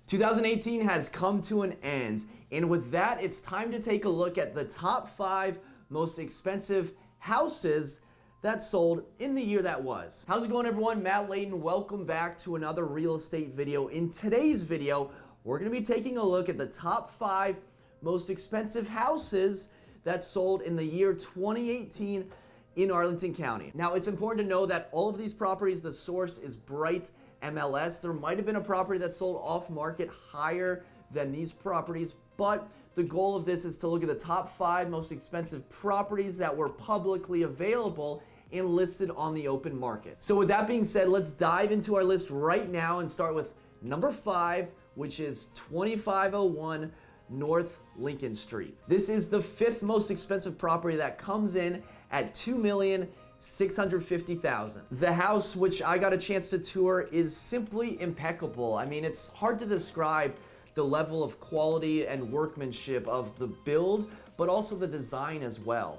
2018 has come to an end, and with that, it's time to take a look at the top 5 most expensive houses that sold in the year that was. How's it going, everyone? Matt Layton, welcome back to another real estate video. In today's video, we're gonna be taking a look at the top 5 most expensive houses that sold in the year 2018 in Arlington County. Now, it's important to know that all of these properties, the source is Bright MLS. There might have been a property that sold off market higher than these properties, but the goal of this is to look at the top 5 most expensive properties that were publicly available and listed on the open market. So with that being said, let's dive into our list right now and start with number 5, which is 2501 North Lincoln Street. This is the 5th most expensive property that comes in at $2,650,000. The house, which I got a chance to tour, is simply impeccable. I mean, it's hard to describe the level of quality and workmanship of the build, but also the design as well.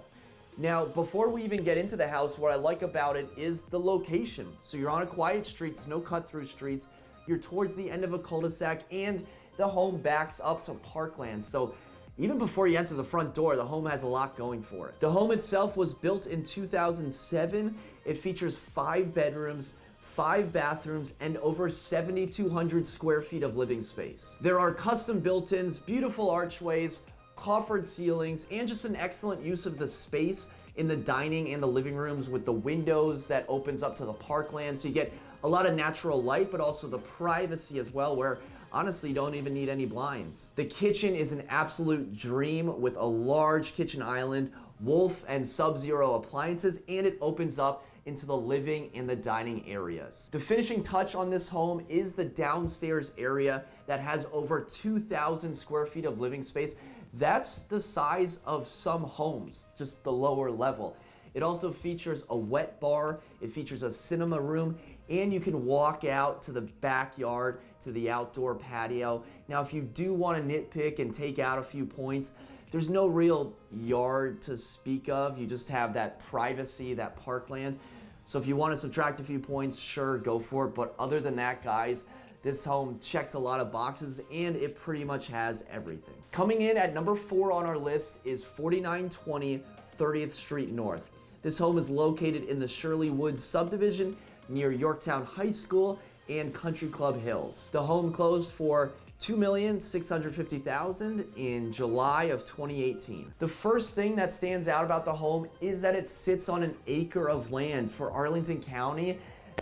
Now, before we even get into the house, what I like about it is the location. So you're on a quiet street, there's no cut-through streets, you're towards the end of a cul-de-sac, and the home backs up to parkland. So even before you enter the front door, the home has a lot going for it. The home itself was built in 2007. It features 5 bedrooms, 5 bathrooms, and over 7,200 square feet of living space. There are custom built-ins, beautiful archways, coffered ceilings, and just an excellent use of the space in the dining and the living rooms with the windows that opens up to the parkland. So you get a lot of natural light, but also the privacy as well, where honestly, you don't even need any blinds. The kitchen is an absolute dream with a large kitchen island, Wolf and Sub-Zero appliances, and it opens up into the living and the dining areas. The finishing touch on this home is the downstairs area that has over 2,000 square feet of living space. That's the size of some homes, just the lower level. It also features a wet bar, it features a cinema room, and you can walk out to the backyard, to the outdoor patio. Now, if you do want to nitpick and take out a few points, there's no real yard to speak of. You just have that privacy, that parkland. So if you want to subtract a few points, sure, go for it. But other than that, guys, this home checks a lot of boxes and it pretty much has everything. Coming in at number 4 on our list is 4920 30th Street North. This home is located in the Shirley Woods subdivision near Yorktown High School and Country Club Hills. The home closed for $2,650,000 in July of 2018. The first thing that stands out about the home is that it sits on an acre of land. For Arlington County,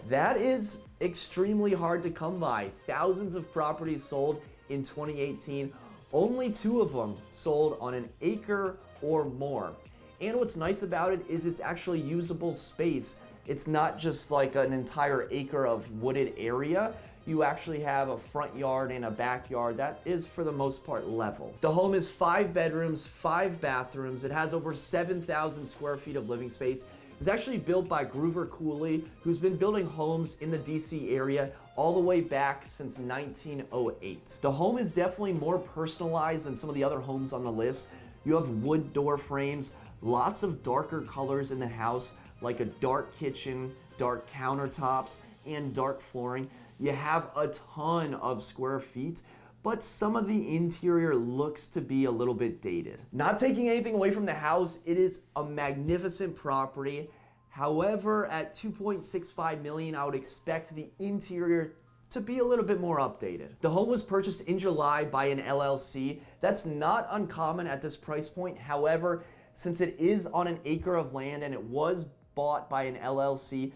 that is extremely hard to come by. Thousands of properties sold in 2018. Only 2 of them sold on an acre or more. And what's nice about it is it's actually usable space. It's not just like an entire acre of wooded area. You actually have a front yard and a backyard that is, for the most part, level. The home is 5 bedrooms, 5 bathrooms. It has over 7,000 square feet of living space. It was actually built by Groover Cooley, who's been building homes in the DC area all the way back since 1908. The home is definitely more personalized than some of the other homes on the list. You have wood door frames, lots of darker colors in the house, like a dark kitchen, dark countertops, and dark flooring. You have a ton of square feet, but some of the interior looks to be a little bit dated. Not taking anything away from the house, it is a magnificent property. However, at $2.65 million, I would expect the interior to be a little bit more updated. The home was purchased in July by an LLC. That's not uncommon at this price point. However, since it is on an acre of land and it was bought by an LLC,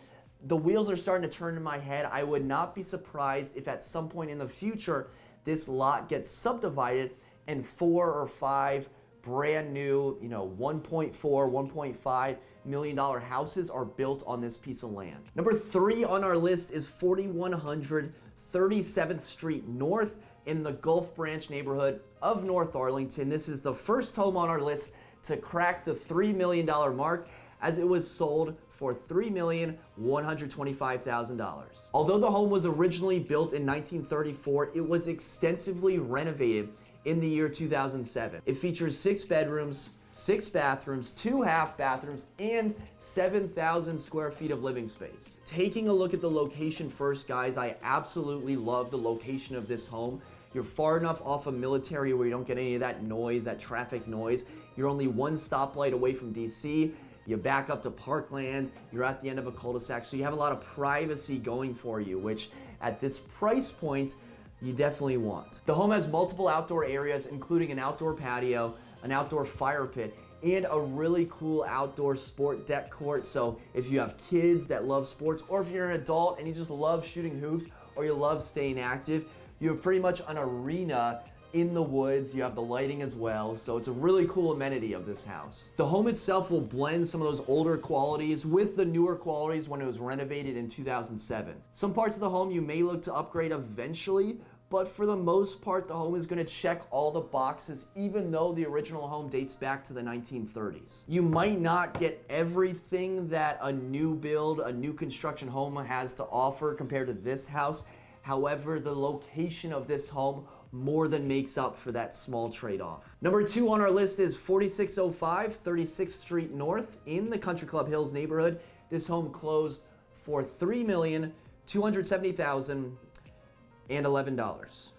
the wheels are starting to turn in my head. I would not be surprised if at some point in the future this lot gets subdivided and 4 or 5 brand new, $1.4, $1.5 million houses are built on this piece of land. Number 3 on our list is 4100 37th Street North in the Gulf Branch neighborhood of North Arlington. This is the first home on our list to crack the $3 million mark, as it was sold for $3,125,000. Although the home was originally built in 1934, it was extensively renovated in the year 2007. It features 6 bedrooms, 6 bathrooms, 2 half bathrooms, and 7,000 square feet of living space. Taking a look at the location first, guys, I absolutely love the location of this home. You're far enough off of Military where you don't get any of that noise, that traffic noise. You're only one stoplight away from DC. You back up to Parkland, you're at the end of a cul-de-sac, so you have a lot of privacy going for you, which at this price point, you definitely want. The home has multiple outdoor areas, including an outdoor patio, an outdoor fire pit, and a really cool outdoor sport deck court. So if you have kids that love sports, or if you're an adult and you just love shooting hoops, or you love staying active, you have pretty much an arena in the woods. You have the lighting as well, so it's a really cool amenity of this house. The home itself will blend some of those older qualities with the newer qualities when it was renovated in 2007. Some parts of the home you may look to upgrade eventually, but for the most part, the home is going to check all the boxes, even though the original home dates back to the 1930s. You might not get everything that a new build, a new construction home has to offer compared to this house. However, the location of this home more than makes up for that small trade-off. Number 2 on our list is 4605 36th Street North in the Country Club Hills neighborhood. This home closed for $3,270,011.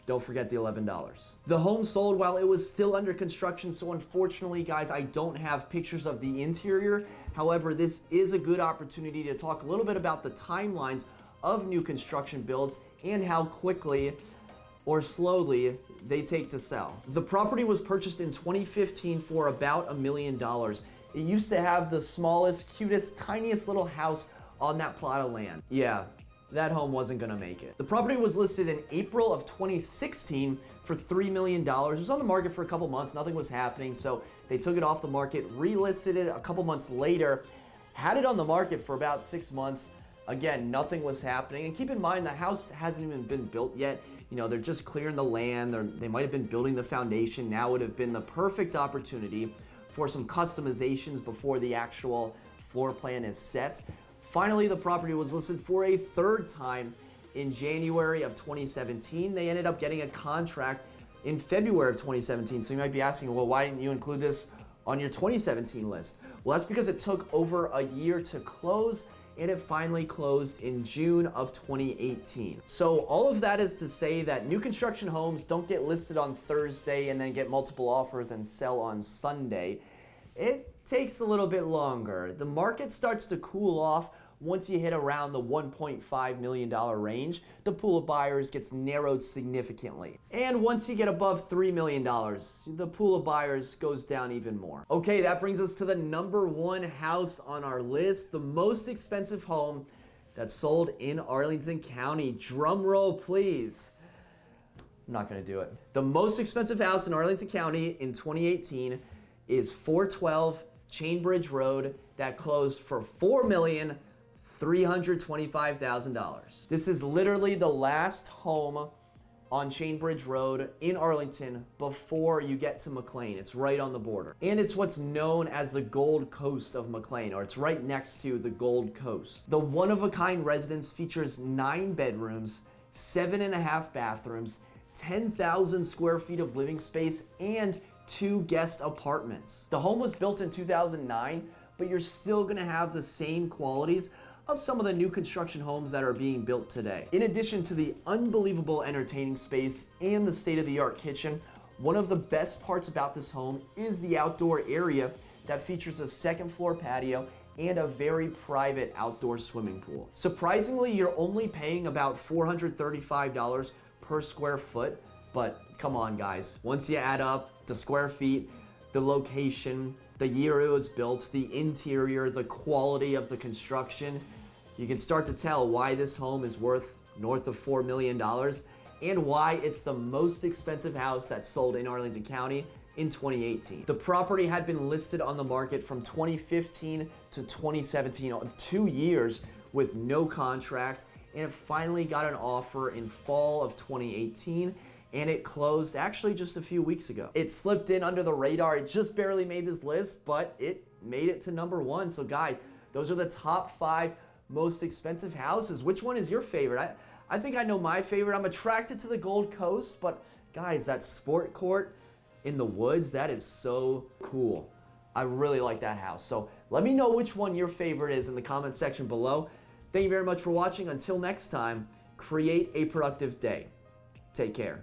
Don't forget the $11. The home sold while it was still under construction, so unfortunately, guys, I don't have pictures of the interior. However, this is a good opportunity to talk a little bit about the timelines of new construction builds and how quickly or slowly they take to sell. The property was purchased in 2015 for about $1 million. It used to have the smallest, cutest, tiniest little house on that plot of land. Yeah, that home wasn't gonna make it. The property was listed in April of 2016 for $3 million. It was on the market for a couple months, nothing was happening, so they took it off the market, relisted it a couple months later, had it on the market for about 6 months. Again, nothing was happening. And keep in mind, the house hasn't even been built yet. You know, they're just clearing the land. They might have been building the foundation. Now would have been the perfect opportunity for some customizations before the actual floor plan is set. Finally, the property was listed for a third time in January of 2017. They ended up getting a contract in February of 2017. So you might be asking, well, why didn't you include this on your 2017 list? Well, that's because it took over a year to close, and it finally closed in June of 2018. So all of that is to say that new construction homes don't get listed on Thursday and then get multiple offers and sell on Sunday. It takes a little bit longer. The market starts to cool off once you hit around the $1.5 million range. The pool of buyers gets narrowed significantly. And once you get above $3 million, the pool of buyers goes down even more. Okay, that brings us to the number 1 house on our list, the most expensive home that's sold in Arlington County. Drum roll, please. I'm not gonna do it. The most expensive house in Arlington County in 2018 is 412 Chainbridge Road that closed for $4,325,000. This is literally the last home on Chainbridge Road in Arlington before you get to McLean. It's right on the border. And it's what's known as the Gold Coast of McLean, or it's right next to the Gold Coast. The one-of-a-kind residence features 9 bedrooms, 7.5 bathrooms, 10,000 square feet of living space, and 2 guest apartments. The home was built in 2009, but you're still gonna have the same qualities of some of the new construction homes that are being built today. In addition to the unbelievable entertaining space and the state-of-the-art kitchen, one of the best parts about this home is the outdoor area that features a 2nd floor patio and a very private outdoor swimming pool. Surprisingly, you're only paying about $435 per square foot, but come on guys, once you add up the square feet, the location, the year it was built, the interior, the quality of the construction, you can start to tell why this home is worth north of $4 million and why it's the most expensive house that's sold in Arlington County in 2018. The property had been listed on the market from 2015 to 2017, 2 years with no contracts, and it finally got an offer in fall of 2018. And it closed actually just a few weeks ago. It slipped in under the radar. It just barely made this list, but it made it to number 1. So guys, those are the top 5 most expensive houses. Which one is your favorite? I think I know my favorite. I'm attracted to the Gold Coast, but guys, that sport court in the woods, that is so cool. I really like that house. So let me know which one your favorite is in the comment section below. Thank you very much for watching. Until next time, create a productive day. Take care.